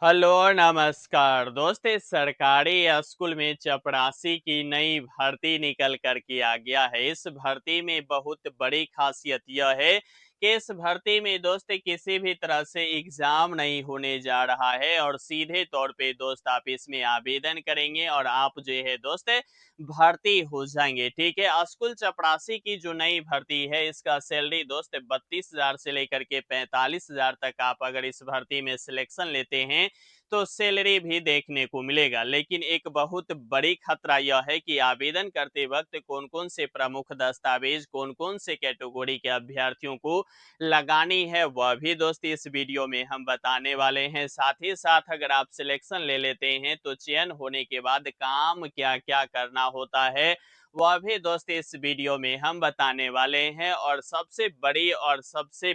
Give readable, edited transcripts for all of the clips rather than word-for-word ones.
Hello नमस्कार दोस्त। इस सरकारी स्कूल में चपरासी की नई भर्ती निकल कर के आ गया है। इस भर्ती में बहुत बड़ी खासियत यह है कि इस भर्ती में दोस्त किसी भी तरह से एग्जाम नहीं होने जा रहा है और सीधे तौर पे दोस्त आप इसमें आवेदन करेंगे और आप जो है दोस्त भर्ती हो जाएंगे। ठीक है, स्कूल चपरासी की जो नई भर्ती है इसका सैलरी दोस्त 32,000 से लेकर के 45,000 तक आप अगर इस भर्ती में सिलेक्शन लेते हैं तो सैलरी भी देखने को मिलेगा। लेकिन एक बहुत बड़ी खतरा यह है कि आवेदन करते वक्त कौन कौन से प्रमुख दस्तावेज कौन कौन से कैटेगरी के अभ्यर्थियों को लगानी है वह भी दोस्त इस वीडियो में हम बताने वाले हैं। साथ ही साथ अगर आप सिलेक्शन ले लेते हैं तो चयन होने के बाद काम क्या क्या करना होता है वह भी दोस्त इस वीडियो में हम बताने वाले हैं। और सबसे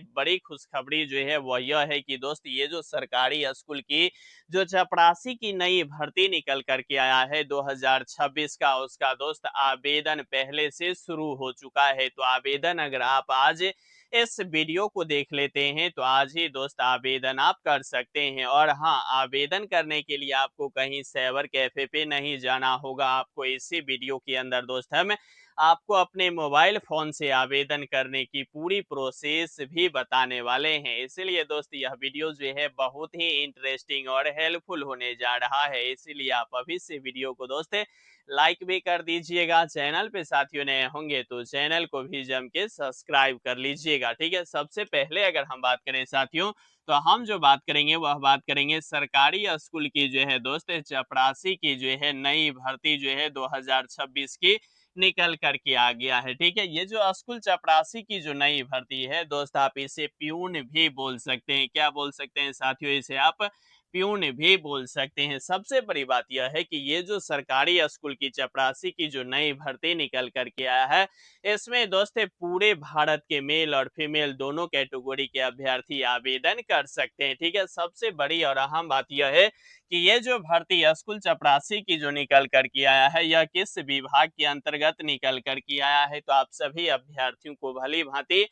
बड़ी खुशखबरी जो है वह यह है कि दोस्त ये जो सरकारी स्कूल की जो चपरासी की नई भर्ती निकल करके आया है 2026 का, उसका दोस्त आवेदन पहले से शुरू हो चुका है। तो आवेदन अगर आप आज इस वीडियो को देख लेते हैं तो आज ही दोस्त आवेदन आप कर सकते हैं। और हाँ, आवेदन करने के लिए आपको कहीं साइबर कैफे पे नहीं जाना होगा। आपको इसी वीडियो के अंदर दोस्त हम आपको अपने मोबाइल फोन से आवेदन करने की पूरी प्रोसेस भी बताने वाले हैं। इसीलिए दोस्त यह वीडियो जो है बहुत ही इंटरेस्टिंग और हेल्पफुल होने जा रहा है। इसीलिए आप अभी से वीडियो को दोस्त लाइक भी कर दीजिएगा। चैनल पे साथियों नए होंगे तो चैनल को भी जम के सब्सक्राइब कर लीजिएगा। ठीक है, सबसे पहले अगर हम बात करें साथियों तो हम जो बात करेंगे वह बात करेंगे सरकारी स्कूल की जो है दोस्त चपरासी की जो है नई भर्ती जो है 2026 की निकल करके आ गया है। ठीक है, ये जो स्कूल चपरासी की जो नई भर्ती है दोस्त आप इसे प्यून भी बोल सकते हैं। क्या बोल सकते हैं साथियों? इसे आप प्यून भी बोल सकते हैं। सबसे बड़ी बात यह है कि ये जो सरकारी स्कूल की चपरासी की जो नई भर्ती निकल करके आया है इसमें दोस्त पूरे भारत के मेल और फीमेल दोनों कैटेगरी के अभ्यर्थी आवेदन कर सकते हैं। ठीक है, सबसे बड़ी और अहम बात यह है कि ये जो भर्ती स्कूल चपरासी की जो निकल कर के आया है यह किस विभाग के अंतर्गत निकल कर के आया है तो आप सभी अभ्यर्थियों को भली भांति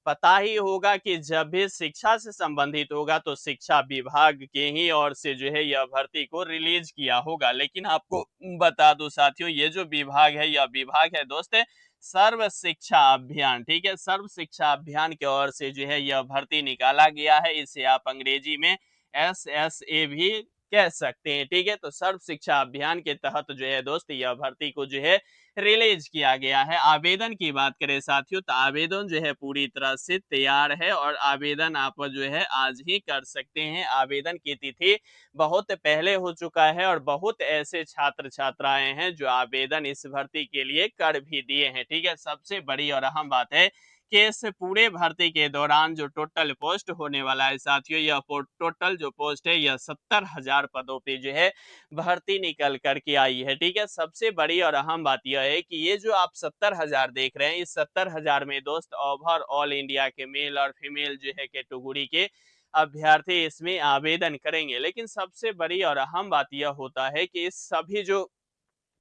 पता ही होगा कि जब भी शिक्षा से संबंधित होगा तो शिक्षा विभाग के ही ओर से जो है यह भर्ती को रिलीज किया होगा। लेकिन आपको बता दूं साथियों, ये जो विभाग है यह विभाग है दोस्त सर्व शिक्षा अभियान। ठीक है, सर्व शिक्षा अभियान की ओर से जो है यह भर्ती निकाला गया है। इसे आप अंग्रेजी में SSA भी कह सकते हैं। ठीक है, तो सर्व शिक्षा अभियान के तहत जो है दोस्त यह भर्ती को जो है रिलीज किया गया है। आवेदन की बात करें साथियों तो आवेदन जो है पूरी तरह से तैयार है और आवेदन आप जो है आज ही कर सकते हैं। आवेदन की तिथि बहुत पहले हो चुका है और बहुत ऐसे छात्र छात्राएं हैं जो आवेदन इस भर्ती के लिए कर भी दिए हैं। ठीक है, सबसे बड़ी और अहम बात है कि इस पूरे भर्ती के दौरान जो टोटल पोस्ट होने वाला है साथियों, यह टोटल जो पोस्ट है यह 70,000 पदों पे जो है भर्ती निकल करके आई है। ठीक है, सबसे बड़ी और अहम बात यह है कि ये जो आप 70,000 देख रहे हैं इस 70,000 में दोस्त ओवरऑल इंडिया के मेल और फीमेल जो है कैटेगरी के अभ्यर्थी इसमें आवेदन करेंगे। लेकिन सबसे बड़ी और अहम बात यह होता है कि इस सभी जो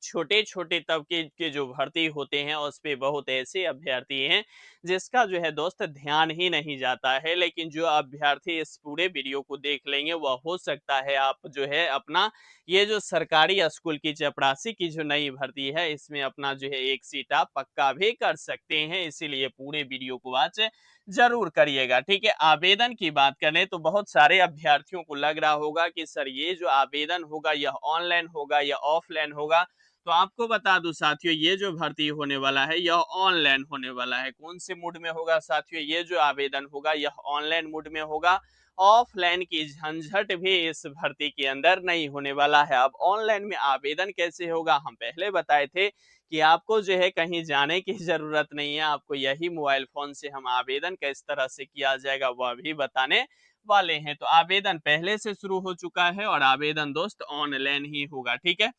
छोटे-छोटे तबके के जो भर्ती होते हैं उस पे बहुत ऐसे अभ्यर्थी हैं जिसका जो है दोस्त ध्यान ही नहीं जाता है। लेकिन जो अभ्यर्थी इस पूरे वीडियो को देख लेंगे वह हो सकता है आप जो है अपना ये जो सरकारी स्कूल की चपरासी की जो नई भर्ती है इसमें अपना जो है एक सीट आप पक्का भी कर सकते हैं। इसीलिए पूरे वीडियो को आज जरूर करिएगा। ठीक है, आवेदन की बात करें तो बहुत सारे अभ्यर्थियों को लग रहा होगा कि सर ये जो आवेदन होगा यह ऑनलाइन होगा या ऑफलाइन होगा। तो आपको बता दूं साथियों, ये जो भर्ती होने वाला है यह ऑनलाइन होने वाला है। कौन से मोड में होगा साथियों? ये जो आवेदन होगा यह ऑनलाइन मोड में होगा। ऑफलाइन की झंझट भी इस भर्ती के अंदर नहीं होने वाला है। अब ऑनलाइन में आवेदन कैसे होगा? हम पहले बताए थे कि आपको जो है कहीं जाने की जरूरत नहीं है। आपको यही मोबाइल फोन से हम आवेदन किस तरह से किया जाएगा वह भी बताने वाले हैं। तो आवेदन पहले से शुरू हो चुका है और आवेदन दोस्त ऑनलाइन ही होगा। ठीक है,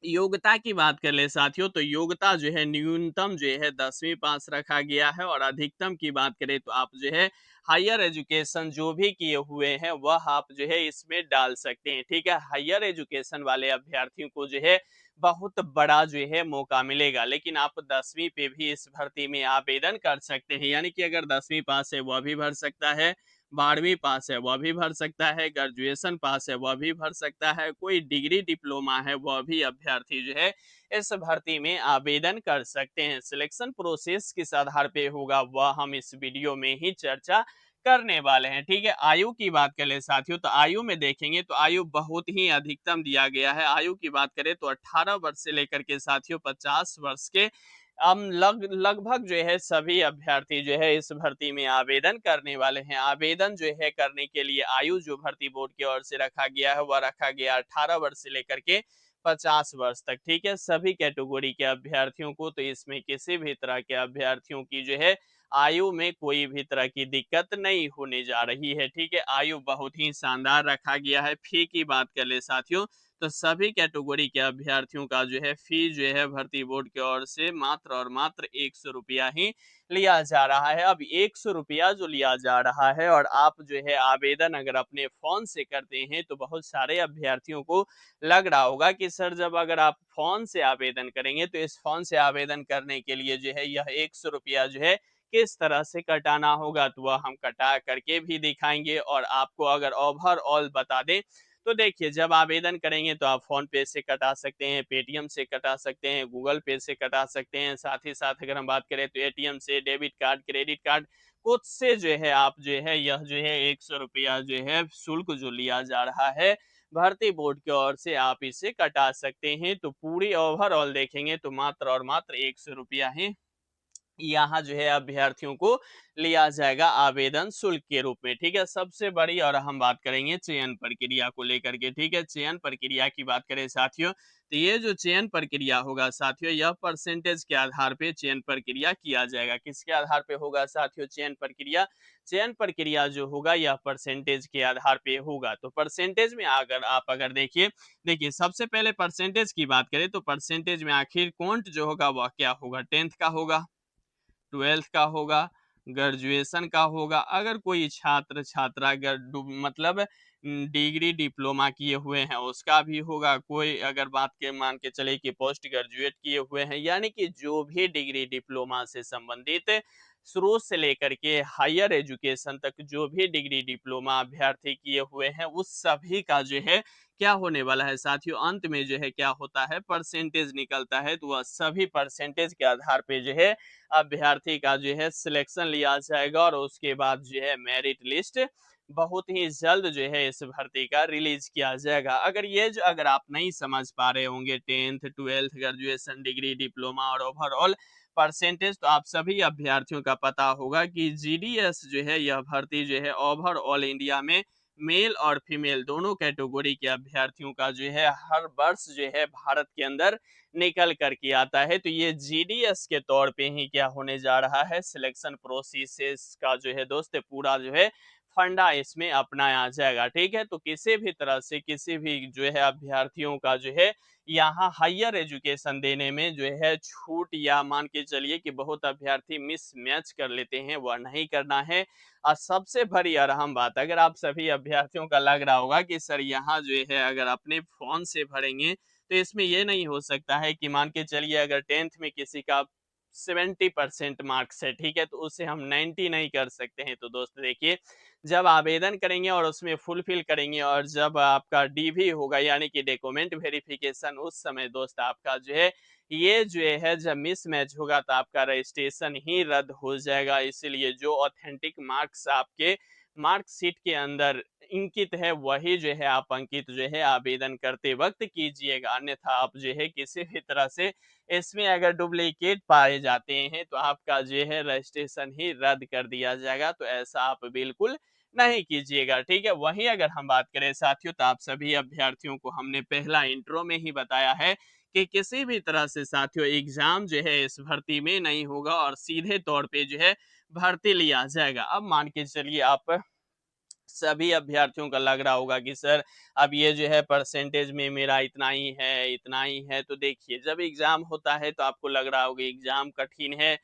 योग्यता की बात कर ले साथियों तो योग्यता जो है न्यूनतम जो है 10वीं पास रखा गया है और अधिकतम की बात करें तो आप जो है हायर एजुकेशन जो भी किए हुए हैं वह आप जो है इसमें डाल सकते हैं। ठीक है, हायर एजुकेशन वाले अभ्यर्थियों को जो है बहुत बड़ा जो है मौका मिलेगा। लेकिन आप 10वीं पे भी इस भर्ती में आवेदन कर सकते हैं, यानी कि अगर 10वीं पास है वह भी भर सकता है, 12वीं पास है वह भी भर सकता है, ग्रेजुएशन पास है वह भी भर सकता है, कोई डिग्री डिप्लोमा है वह भी अभ्यर्थी जो है इस भर्ती में आवेदन कर सकते हैं। सिलेक्शन प्रोसेस किस आधार पे होगा वह हम इस वीडियो में ही चर्चा करने वाले हैं। ठीक है, आयु की बात करें साथियों, तो आयु में देखेंगे तो आयु बहुत ही अधिकतम दिया गया है। आयु की बात करें तो 18 वर्ष से लेकर के साथियों 50 वर्ष के लगभग जो है सभी अभ्यर्थी जो है इस भर्ती में आवेदन करने वाले हैं। आवेदन जो है करने के लिए आयु जो भर्ती बोर्ड की ओर से रखा गया है वह रखा गया 18 वर्ष से लेकर के 50 वर्ष तक। ठीक है, सभी कैटेगरी के अभ्यर्थियों को, तो इसमें किसी भी तरह के अभ्यर्थियों की जो है आयु में कोई भी तरह की दिक्कत नहीं होने जा रही है। ठीक है, आयु बहुत ही शानदार रखा गया है। फी की बात कर ले साथियों, तो सभी कैटेगरी के अभ्यर्थियों का जो है फी जो है भर्ती बोर्ड की ओर से मात्र और मात्र 100 रुपया ही लिया जा रहा है। अब 100 रुपया जो लिया जा रहा है और आप जो है आवेदन अगर अपने फोन से करते हैं तो बहुत सारे अभ्यर्थियों को लग रहा होगा कि सर जब अगर आप फोन से आवेदन करेंगे तो इस फोन से आवेदन करने के लिए जो है यह 100 रुपया जो है किस तरह से कटाना होगा, तो वह हम कटा करके भी दिखाएंगे और आपको अगर ओवरऑल बता दें तो देखिए जब आवेदन करेंगे तो आप फ़ोन पे से कटा सकते हैं, पेटीएम से कटा सकते हैं, गूगल पे से कटा सकते हैं। साथ ही साथ अगर हम बात करें तो एटीएम से, डेबिट कार्ड, क्रेडिट कार्ड कुछ से जो है आप जो है यह जो है 100 रुपया जो है शुल्क जो लिया जा रहा है, भर्ती बोर्ड की ओर से आप इसे कटा सकते हैं। तो पूरी ओवरऑल देखेंगे तो मात्र और मात्र 100 रुपया ही यहाँ जो है अभ्यर्थियों को लिया जाएगा आवेदन शुल्क के रूप में। ठीक है, सबसे बड़ी और हम बात करेंगे चयन प्रक्रिया को लेकर के। ठीक है, चयन प्रक्रिया की बात करें साथियों, तो ये जो चयन प्रक्रिया होगा साथियों यह परसेंटेज के आधार पे चयन प्रक्रिया किया जाएगा। किसके आधार पे होगा साथियों चयन प्रक्रिया? चयन प्रक्रिया जो होगा यह परसेंटेज के आधार पे होगा। तो परसेंटेज में अगर आप अगर देखिए सबसे पहले परसेंटेज की बात करें तो परसेंटेज में आखिर कौन जो होगा वह क्या होगा? 10th का होगा, 12th का होगा, ग्रेजुएशन का होगा। अगर कोई छात्र छात्रा मतलब डिग्री डिप्लोमा किए हुए हैं उसका भी होगा। कोई अगर बात के मान के चले कि पोस्ट ग्रेजुएट किए हुए हैं, यानी कि जो भी डिग्री डिप्लोमा से संबंधित शुरू से लेकर के हायर एजुकेशन तक जो भी डिग्री डिप्लोमा अभ्यर्थी किए हुए हैं उस सभी का जो है क्या होने वाला है साथियों, अंत में जो है क्या होता है परसेंटेज निकलता है। तो वह सभी परसेंटेज के आधार पे जो है अभ्यर्थी का जो है सिलेक्शन लिया जाएगा और उसके बाद जो है मेरिट लिस्ट बहुत ही जल्द जो है इस भर्ती का रिलीज किया जाएगा। अगर आप नहीं समझ पा रहे होंगे 10th 12th graduation degree diploma और ओवरऑल परसेंटेज, तो आप सभी अभ्यर्थियों का पता होगा कि जीडीएस जो है यह भर्ती जो है ओवरऑल इंडिया में मेल और फीमेल दोनों कैटेगरी के अभ्यर्थियों का जो है हर वर्ष जो है भारत के अंदर निकल कर के आता है। तो ये जीडीएस के तौर पे ही क्या होने जा रहा है, सिलेक्शन प्रोसेस का जो है दोस्त पूरा जो है फंडा इसमें अपनाया जाएगा। ठीक है, तो किसी भी तरह से किसी भी जो है अभ्यर्थियों का जो है यहाँ हायर एजुकेशन देने में जो है छूट या मान के चलिए कि बहुत अभ्यर्थी मिस मैच कर लेते हैं, वह नहीं करना है। और सबसे बड़ी और अहम बात, अगर आप सभी अभ्यर्थियों का लग रहा होगा कि सर यहाँ जो है अगर अपने फोन से भरेंगे तो इसमें ये नहीं हो सकता है कि मान के चलिए अगर 10th में किसी का 70% मार्क्स है, ठीक है, तो उसे हम 90 नहीं कर सकते हैं। तो दोस्त देखिए जब आवेदन करेंगे और उसमें फुलफिल करेंगे और जब आपका डीवी होगा यानी कि डॉक्यूमेंट वेरिफिकेशन, उस समय दोस्त आपका जो है ये जो है जब मिसमैच होगा तो आपका रजिस्ट्रेशन ही रद्द हो जाएगा। इसीलिए जो ऑथेंटिक मार्क्स आपके मार्कशीट के अंदर इंकित है वही जो है आप अंकित जो है आवेदन करते वक्त कीजिएगा, अन्यथा आप जो है किसी भी तरह से इसमें अगर डुप्लीकेट पाए जाते हैं तो आपका जो है रजिस्ट्रेशन ही रद्द कर दिया जाएगा। तो ऐसा आप बिल्कुल नहीं कीजिएगा। ठीक है, वहीं अगर हम बात करें साथियों तो आप सभी अभ्यर्थियों को हमने पहला इंट्रो में ही बताया है कि किसी भी तरह से साथियों एग्जाम जो है इस भर्ती में नहीं होगा और सीधे तौर पे जो है भर्ती लिया जाएगा। अब मान के चलिए आप सभी अभ्यर्थियों का लग रहा होगा कि सर अब ये जो है परसेंटेज में मेरा इतना ही है। तो देखिए जब एग्जाम होता है तो आपको लग रहा होगा एग्जाम कठिन है,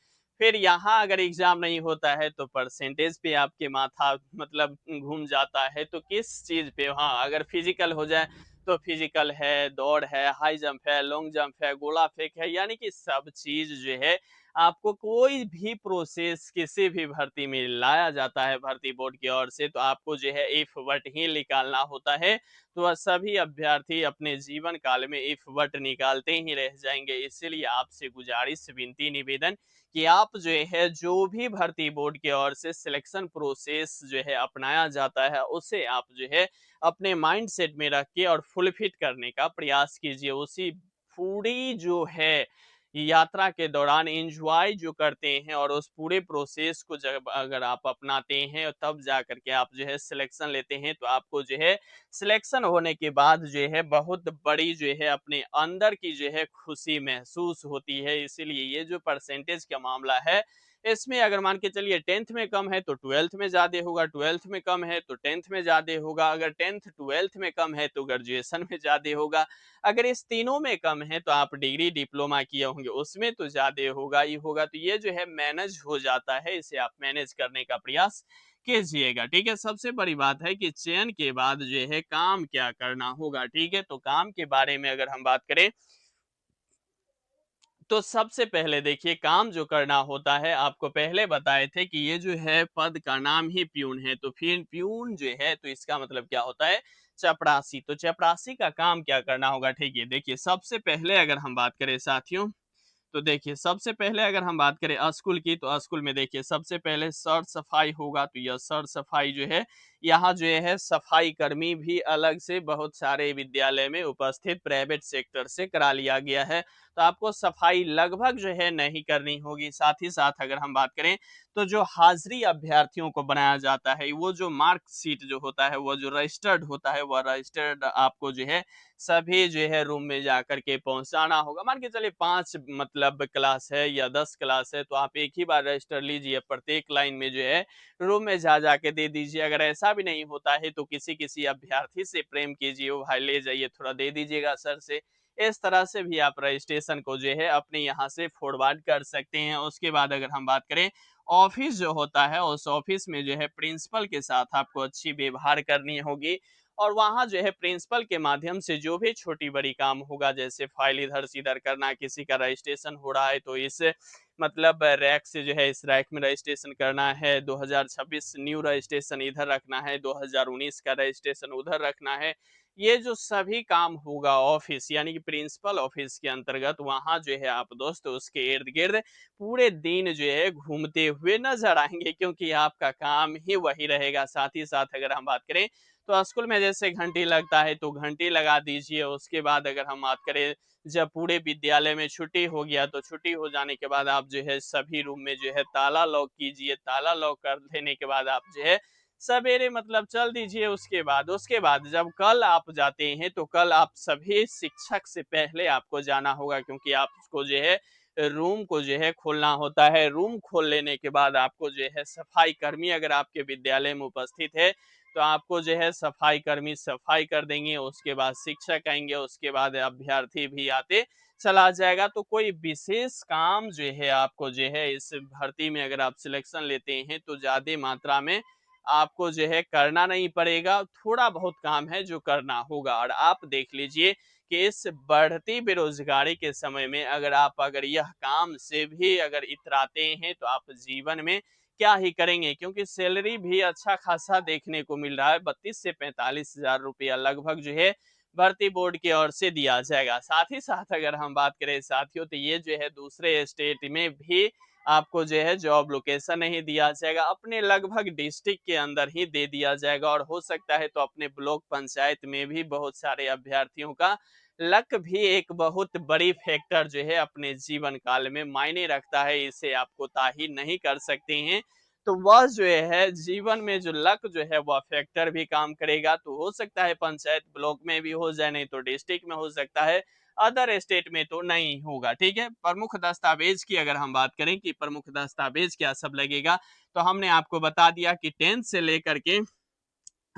फिर यहाँ अगर एग्जाम नहीं होता है तो परसेंटेज पे आपके माथा मतलब घूम जाता है। तो किस चीज पे, हाँ अगर फिजिकल हो जाए तो फिजिकल है, दौड़ है, हाई जंप है, लॉन्ग जंप है, गोला फेंक है, यानी कि सब चीज जो है आपको कोई भी प्रोसेस किसी भी भर्ती में लाया जाता है भर्ती बोर्ड की ओर से, तो आपको जो है इफ वट ही निकालना होता है। तो सभी अभ्यर्थी अपने जीवन काल में इफ वट निकालते ही रह जाएंगे। इसीलिए आपसे गुजारिश, विनती, निवेदन कि आप जो है जो भी भर्ती बोर्ड की ओर से सिलेक्शन प्रोसेस जो है अपनाया जाता है, उसे आप जो है अपने माइंड सेट में रख के और फुलफिल करने का प्रयास कीजिए। उसी पूरी जो है यात्रा के दौरान एन्जॉय जो करते हैं और उस पूरे प्रोसेस को जब अगर आप अपनाते हैं, तब जा कर के आप जो है सिलेक्शन लेते हैं, तो आपको जो है सिलेक्शन होने के बाद जो है बहुत बड़ी जो है अपने अंदर की जो है खुशी महसूस होती है। इसीलिए ये जो परसेंटेज का मामला है, इसमें अगर मान के चलिए 10th में कम है तो 12th में ज़्यादा होगा, 12th में कम है तो 10th में ज़्यादा होगा, अगर 10th 12th में कम है तो ग्रेजुएशन में ज़्यादा होगा। अगर इस तीनों में कम है तो आप डिग्री डिप्लोमा किए होंगे उसमें तो ज़्यादा होगा ही होगा। तो ये जो है मैनेज हो जाता है, इसे आप मैनेज करने का प्रयास कीजिएगा, ठीक है? सबसे बड़ी बात है कि चयन के बाद जो है काम क्या करना होगा, ठीक है? तो काम के बारे में अगर हम बात करें, तो सबसे पहले देखिए काम जो करना होता है, आपको पहले बताए थे कि ये जो है पद का नाम ही प्यून है, तो फिर प्यून जो है तो इसका मतलब क्या होता है? चपरासी। तो चपरासी का काम क्या करना होगा, ठीक है? देखिए सबसे पहले अगर हम बात करें साथियों, तो देखिए सबसे पहले अगर हम बात करें स्कूल की, तो स्कूल में देखिए सबसे पहले सर सफाई होगा। तो यह सर सफाई जो है, यहाँ जो है सफाई कर्मी भी अलग से बहुत सारे विद्यालय में उपस्थित प्राइवेट सेक्टर से करा लिया गया है। तो आपको सफाई लगभग जो है नहीं करनी होगी। साथ ही साथ अगर हम बात करें, तो जो हाजिरी अभ्यर्थियों को बनाया जाता है, वो जो मार्कशीट जो होता है, वो जो रजिस्टर्ड होता है, वह रजिस्टर्ड आपको जो है सभी जो है रूम में जाकर के पहुँचाना होगा। मान के चलिए 5 मतलब क्लास है या 10 क्लास है, तो आप एक ही बार रजिस्टर लीजिए, प्रत्येक लाइन में जो है रूम में जा के दे दीजिए। अगर ऐसा भी नहीं होता है तो किसी-किसी अभ्यर्थी से प्रेम कीजिए, "ओ भाई ले जाइए, थोड़ा दे दीजिएगा सर से।" इस तरह से भी आप रजिस्ट्रेशन को जो है अपने यहाँ से फॉरवर्ड कर सकते हैं। उसके बाद अगर हम बात करें, ऑफ़िस जो होता है, उस ऑफ़िस में जो है प्रिंसिपल के साथ आपको अच्छी व्यवहार करनी होगी और वहाँ जो है प्रिंसिपल के माध्यम से जो भी छोटी-बड़ी काम होगा, जैसे फाइल इधर से इधर करना, किसी का रजिस्ट्रेशन हो रहा है तो इस मतलब रैक से जो है इस रैक में रजिस्ट्रेशन करना है, 2026 न्यू रजिस्ट्रेशन इधर रखना है, 2019 का रजिस्ट्रेशन उधर रखना है। ये जो सभी काम होगा ऑफ़िस यानी कि प्रिंसिपल ऑफ़िस के अंतर्गत, वहाँ जो है आप दोस्त उसके इर्द-गिर्द पूरे दिन जो है घूमते हुए नज़र आएँगे, क्योंकि आपका काम ही वही रहेगा। साथ ही साथ अगर हम बात करें, तो स्कूल में जैसे घंटी लगता है तो घंटी लगा दीजिए। उसके बाद अगर हम बात करें, जब पूरे विद्यालय में छुट्टी हो गया तो छुट्टी हो जाने के बाद आप जो है सभी रूम में जो है ताला लॉक कीजिए। ताला लॉक कर देने के बाद आप जो है सवेरे मतलब चल दीजिए। उसके बाद जब कल आप जाते हैं तो कल आप सभी शिक्षक से पहले आपको जाना होगा, क्योंकि आपको जो है रूम को जो है खोलना होता है। रूम खोल लेने के बाद आपको जो है सफाई कर्मी अगर आपके विद्यालय में उपस्थित है, तो आपको जो है सफाई कर्मी सफाई कर देंगे, उसके बाद शिक्षक आएँगे, उसके बाद अभ्यर्थी भी आते चला जाएगा। तो कोई विशेष काम जो है आपको जो है इस भर्ती में अगर आप सिलेक्शन लेते हैं तो ज़्यादा मात्रा में आपको जो है करना नहीं पड़ेगा, थोड़ा बहुत काम है जो करना होगा। और आप देख लीजिए कि इस बढ़ती बेरोज़गारी के समय में अगर यह काम से भी अगर इतराते हैं तो आप जीवन में क्या ही करेंगे, क्योंकि सैलरी भी अच्छा खासा देखने को मिल रहा है। 32 से 45 हज़ार रुपया लगभग जो है भर्ती बोर्ड की ओर से दिया जाएगा। साथ ही साथ अगर हम बात करें साथियों, तो ये जो है दूसरे स्टेट में भी आपको जो है जॉब लोकेशन नहीं दिया जाएगा, अपने लगभग डिस्ट्रिक्ट के अंदर ही दे दिया जाएगा। और हो सकता है तो अपने ब्लॉक पंचायत में भी बहुत सारे अभ्यर्थियों का लक भी एक बहुत बड़ी फैक्टर जो है अपने जीवन काल में मायने रखता है, इसे आप कोताही नहीं कर सकते हैं। तो वह जो है जीवन में जो लक जो है वह फैक्टर भी काम करेगा। तो हो सकता है पंचायत ब्लॉक में भी हो जाए, नहीं तो डिस्ट्रिक्ट में हो सकता है, अदर स्टेट में तो नहीं होगा, ठीक है? प्रमुख दस्तावेज की अगर हम बात करें कि प्रमुख दस्तावेज क्या सब लगेगा, तो हमने आपको बता दिया कि 10th से लेकर के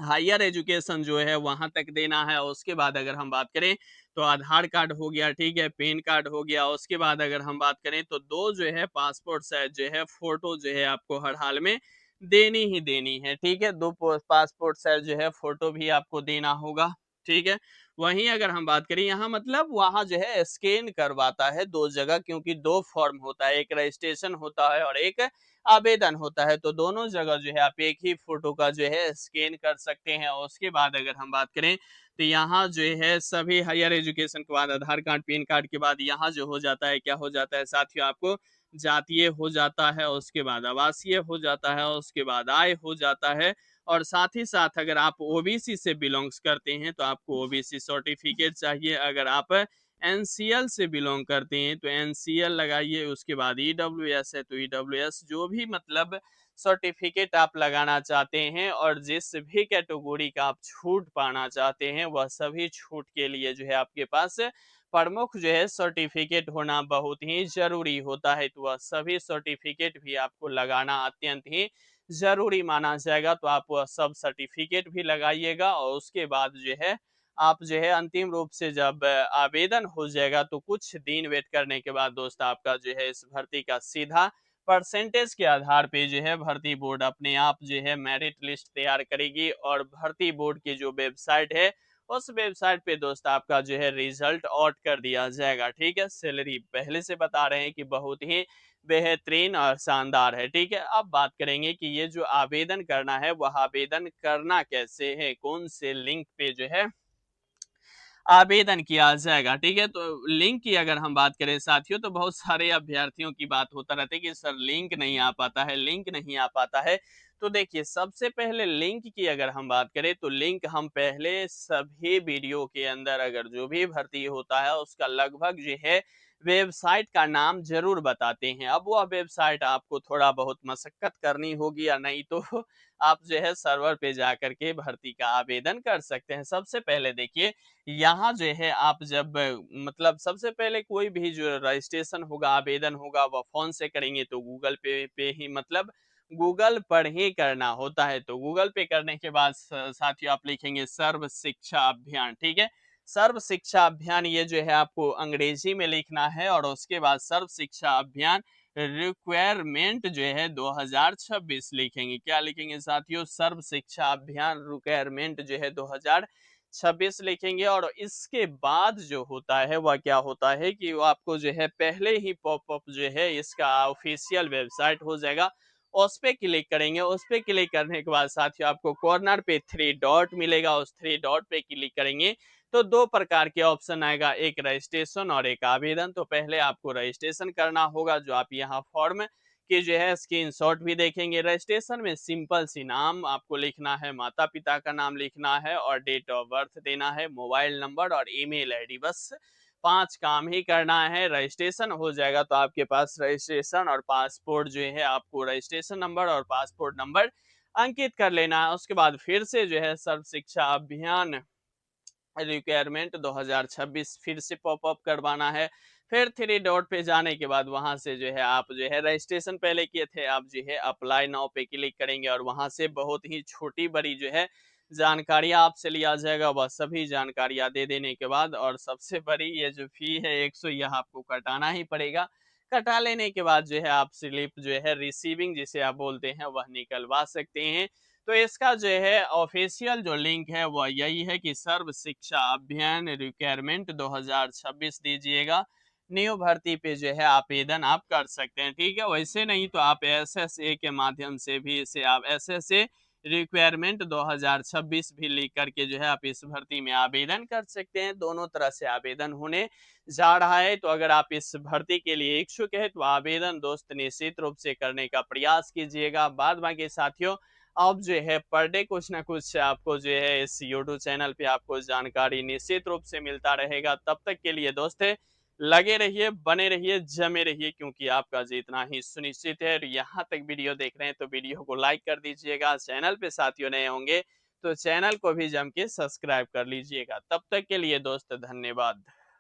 हायर एजुकेशन जो है वहाँ तक देना है। उसके बाद अगर हम बात करें, तो आधार कार्ड हो गया, ठीक है? पैन कार्ड हो गया। उसके बाद अगर हम बात करें तो 2 जो है पासपोर्ट साइज़ जो है फ़ोटो जो है आपको हर हाल में देनी ही देनी है, ठीक है? 2 पासपोर्ट साइज़ जो है फ़ोटो भी आपको देना होगा। ठीक है। वहीं अगर हम बात करें यहाँ मतलब वहाँ जो है स्कैन करवाता है 2 जगह, क्योंकि 2 फॉर्म होता है, एक रजिस्ट्रेशन होता है और एक आवेदन होता है। तो दोनों जगह जो है आप एक ही फ़ोटो का जो है स्कैन कर सकते हैं और उसके बाद अगर हम बात करें तो यहाँ जो है सभी हायर एजुकेशन के बाद आधार कार्ड, पैन कार्ड के बाद यहाँ जो हो जाता है, क्या हो जाता है साथियों, आपको जातीय हो जाता है, उसके बाद आवासीय हो जाता है, उसके बाद आय हो जाता है और साथ ही साथ अगर आप ओबीसी से बिलोंग्स करते हैं तो आपको ओबीसी सर्टिफिकेट चाहिए। अगर आप एनसीएल से बिलोंग करते हैं तो एनसीएल लगाइए। उसके बाद ईडब्ल्यूएस है तो ईडब्ल्यूएस, जो भी मतलब सर्टिफिकेट आप लगाना चाहते हैं और जिस भी कैटेगरी का आप छूट पाना चाहते हैं वह सभी छूट के लिए जो है आपके पास प्रमुख जो है सर्टिफिकेट होना बहुत ही जरूरी होता है। तो वह सभी सर्टिफिकेट भी आपको लगाना अत्यंत ही ज़रूरी माना जाएगा। तो आप वह सब सर्टिफ़िकेट भी लगाइएगा और उसके बाद जो है, आप जो है अंतिम रूप से जब आवेदन हो जाएगा तो कुछ दिन वेट करने के बाद दोस्त आपका जो है इस भर्ती का सीधा परसेंटेज के आधार पे जो है भर्ती बोर्ड अपने आप जो है मेरिट लिस्ट तैयार करेगी और भर्ती बोर्ड की जो वेबसाइट है, उस वेबसाइट पे दोस्त आपका जो है रिजल्ट आउट कर दिया जाएगा। ठीक है? सैलरी पहले से बता रहे हैं कि बहुत ही बेहतरीन और शानदार है, ठीक है? अब बात करेंगे कि ये जो आवेदन करना है, वह आवेदन करना कैसे है? कौन से लिंक पे जो है आवेदन किया जाएगा, ठीक है? तो लिंक की अगर हम बात करें साथियों तो बहुत सारे अभ्यर्थियों की बात होता रहता है कि सर लिंक नहीं आ पाता है, लिंक नहीं आ पाता है। तो देखिए सबसे पहले लिंक की अगर हम बात करें तो लिंक हम पहले सभी वीडियो के अंदर अगर जो भी भर्ती होता है उसका लगभग जो है वेबसाइट का नाम ज़रूर बताते हैं। अब वह वेबसाइट आपको थोड़ा बहुत मशक्कत करनी होगी या नहीं तो आप जो है सर्वर पे जाकर के भर्ती का आवेदन कर सकते हैं। सबसे पहले देखिए यहाँ जो है आप जब मतलब सबसे पहले कोई भी जो रजिस्ट्रेशन होगा, आवेदन होगा वह फ़ोन से करेंगे तो गूगल पे ही मतलब गूगल पर ही करना होता है। तो गूगल पे करने के बाद साथियों आप लिखेंगे सर्व शिक्षा अभियान, ठीक है? सर्व शिक्षा अभियान ये जो है आपको अंग्रेजी में लिखना है और उसके बाद सर्व शिक्षा अभियान रिक्वायरमेंट जो है 2026 लिखेंगे। क्या लिखेंगे साथियों? सर्व शिक्षा अभियान रिक्वायरमेंट जो है 2026 लिखेंगे और इसके बाद जो होता है वह क्या होता है कि वो आपको जो है पहले ही पॉपअप जो है इसका ऑफिशियल वेबसाइट हो जाएगा। उस पे क्लिक करेंगे, उस पे क्लिक करने के बाद साथियों आपको कॉर्नर पे 3 डॉट मिलेगा, उस 3 डॉट पे क्लिक करेंगे तो 2 प्रकार के ऑप्शन आएगा, एक रजिस्ट्रेशन और एक आवेदन। तो पहले आपको रजिस्ट्रेशन करना होगा, जो आप यहाँ फॉर्म की जो है स्क्रीनशॉट भी देखेंगे। रजिस्ट्रेशन में सिंपल सी नाम आपको लिखना है, माता-पिता का नाम लिखना है और डेट ऑफ बर्थ देना है, मोबाइल नंबर और ईमेल आईडी, बस 5 काम ही करना है। रजिस्ट्रेशन हो जाएगा तो आपके पास रजिस्ट्रेशन और पासपोर्ट जो है आपको रजिस्ट्रेशन नंबर और पासपोर्ट नंबर अंकित कर लेना है। उसके बाद फिर से जो है सर्व शिक्षा अभियान रिक्वायरमेंट 2026 फिर से पॉपअप करवाना है। फिर 3 डॉट पे जाने के बाद वहाँ से जो है आप जो है रजिस्ट्रेशन पहले किए थे, आप जो है अप्लाई नाउ पे क्लिक करेंगे और वहाँ से बहुत ही छोटी-बड़ी जो है जानकारियाँ आपसे लिया जाएगा। वह सभी जानकारियाँ दे देने के बाद और सबसे बड़ी ये जो फ़ी है 100, यह आपको कटाना ही पड़ेगा। कटा लेने के बाद जो है आप स्लिप जो है रिसीविंग जिसे आप बोलते हैं वह निकलवा सकते हैं। तो इसका जो है ऑफिशियल जो लिंक है वह यही है कि सर्व शिक्षा अभियान रिक्वायरमेंट 2026 दीजिएगा। न्यू भर्ती पे जो है आवेदन आप कर सकते हैं, ठीक है? वैसे नहीं तो आप एसएसए के माध्यम से भी इसे आप एसएसए रिक्वायरमेंट 2026 भी लिख करके जो है आप इस भर्ती में आवेदन कर सकते हैं। दोनों तरह से आवेदन होने जा रहा है। तो अगर आप इस भर्ती के लिए इच्छुक हैं तो आवेदन दोस्त निश्चित रूप से करने का प्रयास कीजिएगा। बाद बाकी साथियों अब जो है पर डे कुछ ना कुछ आपको जो है इस यूट्यूब चैनल पे आपको जानकारी निश्चित रूप से मिलता रहेगा। तब तक के लिए दोस्त लगे रहिए, बने रहिए, जमे रहिए, क्योंकि आपका जीतना ही सुनिश्चित है। और यहाँ तक वीडियो देख रहे हैं तो वीडियो को लाइक कर दीजिएगा। चैनल पे साथियों नए होंगे तो चैनल को भी जम के सब्सक्राइब कर लीजिएगा। तब तक के लिए दोस्त धन्यवाद।